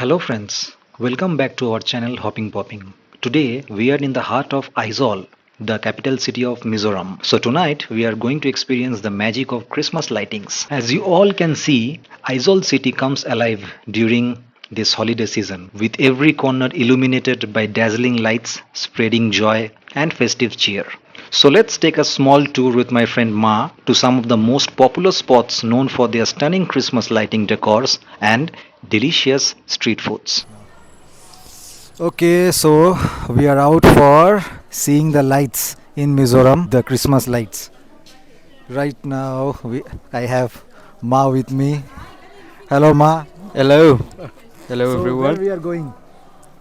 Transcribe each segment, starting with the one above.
Hello friends, welcome back to our channel Hopping Popping. Today we are in the heart of Aizawl, the capital city of Mizoram. So tonight we are going to experience the magic of Christmas lightings. As you all can see, Aizawl city comes alive during this holiday season with every corner illuminated by dazzling lights spreading joy and festive cheer. So let's take a small tour with my friend Ma to some of the most popular spots known for their stunning Christmas lighting decors and delicious street foods. Okay, so we are out for seeing the lights in Mizoram, the Christmas lights. Right now, I have Ma with me. Hello, Ma. Hello, hello So where everyone. we are going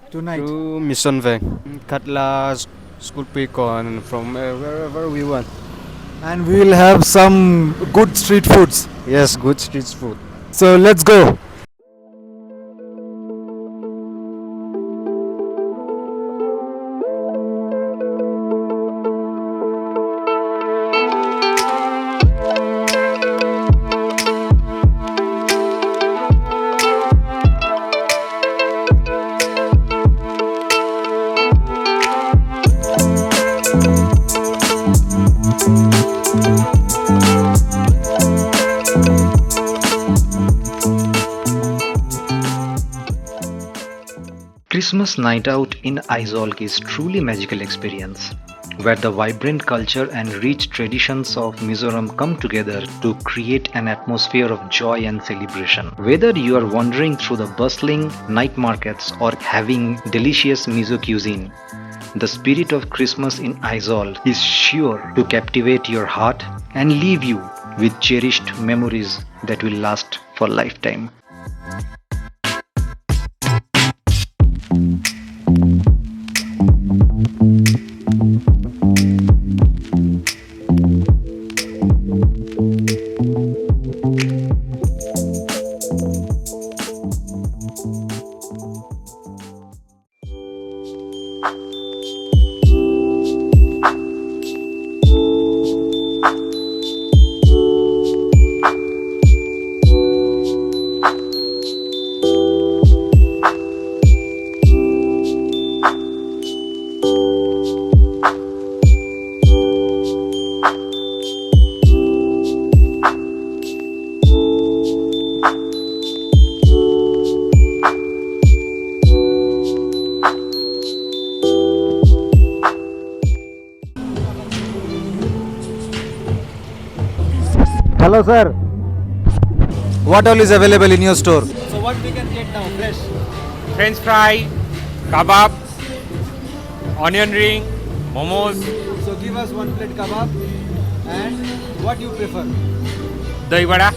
tonight? To Mission Vang, Katla School Picon from wherever we want. And we will have some good street foods. Yes, good street food. So let's go. Christmas night out in Aizawl is truly magical experience where the vibrant culture and rich traditions of Mizoram come together to create an atmosphere of joy and celebration. Whether you are wandering through the bustling night markets or having delicious Mizo cuisine, the spirit of Christmas in Aizawl is sure to captivate your heart and leave you with cherished memories that will last for lifetime. Hello, sir. What all is available in your store? So what we can get now? Fresh. French fry, kebab, onion ring, momos, So give us one plate kebab and what you prefer? dahi vada.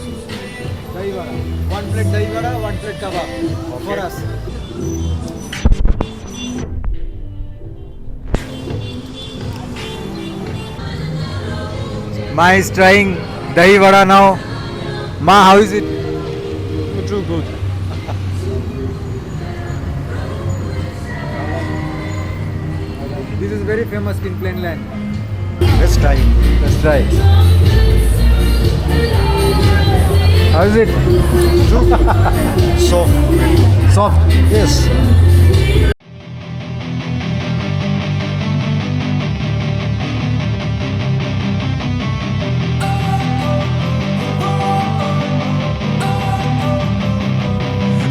Dahi vada. One plate dahi vada, one plate kebab for us. Ma is trying dahi vada now. Ma, how is it? Too good. This is very famous in plain land. Let's try. Let's try. How is it? Soft. Soft. Yes.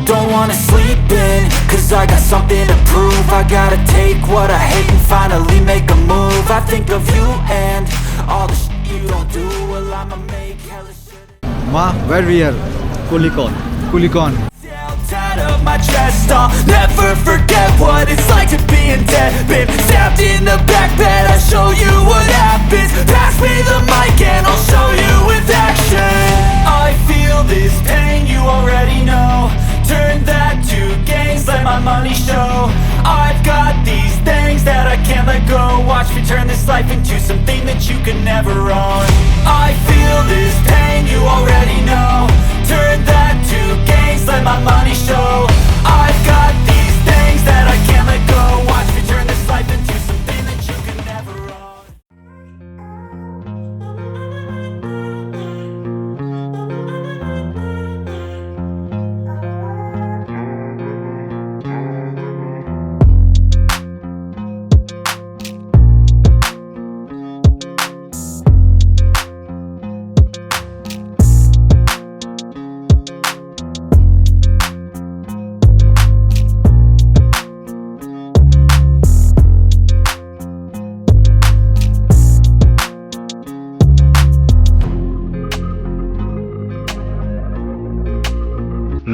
Don't wanna sleep in, cause I got something to prove. I gotta take what I hate and finally make a move. I think of you and all the shit you don't do. Well, I'ma make hella shit. Ma, where we are? Kulikon. Kulikon. Out of my chest, I'll never forget what it's like to be in debt. Been stabbed in the back bed, I'll show you what happens. Pass me the mic and I'll show you with action. I feel this pain, you already know. Turn that to gains, let my money show. I've got these things that I can't let go. Watch me turn this life into something that you can never own. I feel this pain, you already know. Turn that to gains, let my money show. I've got these things that I can't let go. Watch me turn this life into something that you can never own.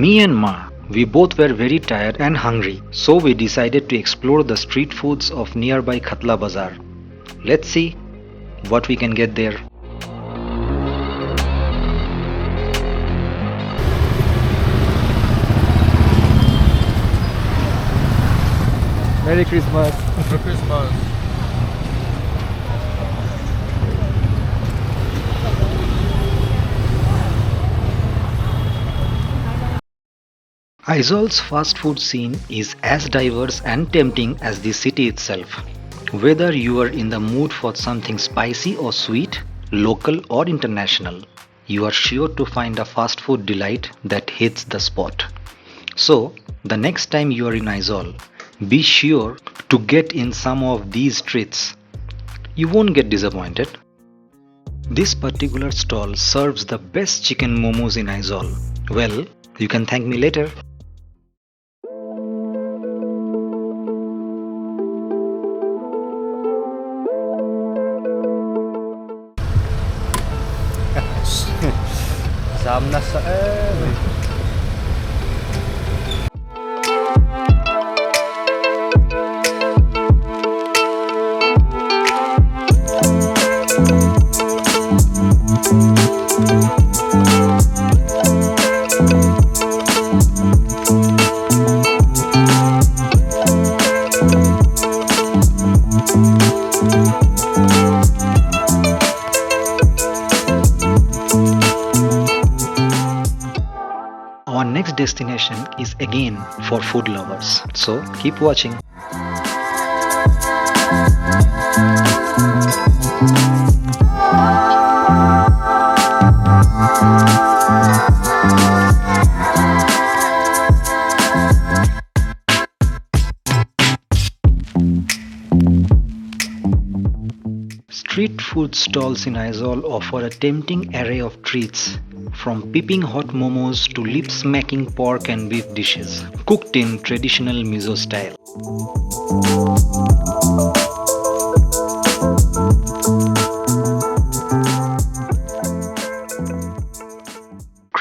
Me and Ma, we both were very tired and hungry, so we decided to explore the street foods of nearby Khatla Bazaar. Let's see what we can get there. Merry Christmas. Merry Christmas. Aizawl fast food scene is as diverse and tempting as the city itself. Whether you are in the mood for something spicy or sweet, local or international, you are sure to find a fast food delight that hits the spot. So, the next time you are in Aizawl, be sure to get in some of these treats. You won't get disappointed. This particular stall serves the best chicken momos in Aizawl. Well, you can thank me later. Samna sa Our next destination is again for food lovers, so keep watching. Street food stalls in Aizawl offer a tempting array of treats, from peeping hot momos to lip-smacking pork and beef dishes, cooked in traditional Mizo style.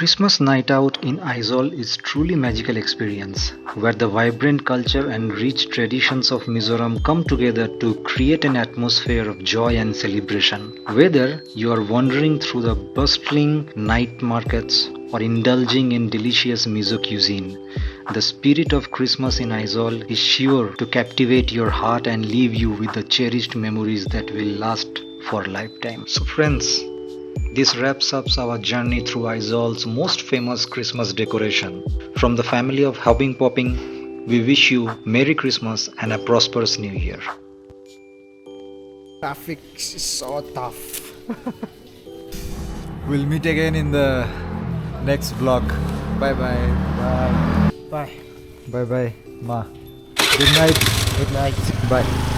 Christmas night out in Aizawl is truly magical experience, where the vibrant culture and rich traditions of Mizoram come together to create an atmosphere of joy and celebration. Whether you are wandering through the bustling night markets or indulging in delicious Mizo cuisine, the spirit of Christmas in Aizawl is sure to captivate your heart and leave you with the cherished memories that will last for a lifetime. So friends, this wraps up our journey through Aizawl's most famous Christmas decoration. From the family of Hopping Popping, we wish you Merry Christmas and a prosperous New Year. Traffic is so tough. We'll meet again in the next vlog. Bye bye. Bye. Bye. Bye bye, Ma. Good night. Good night. Bye.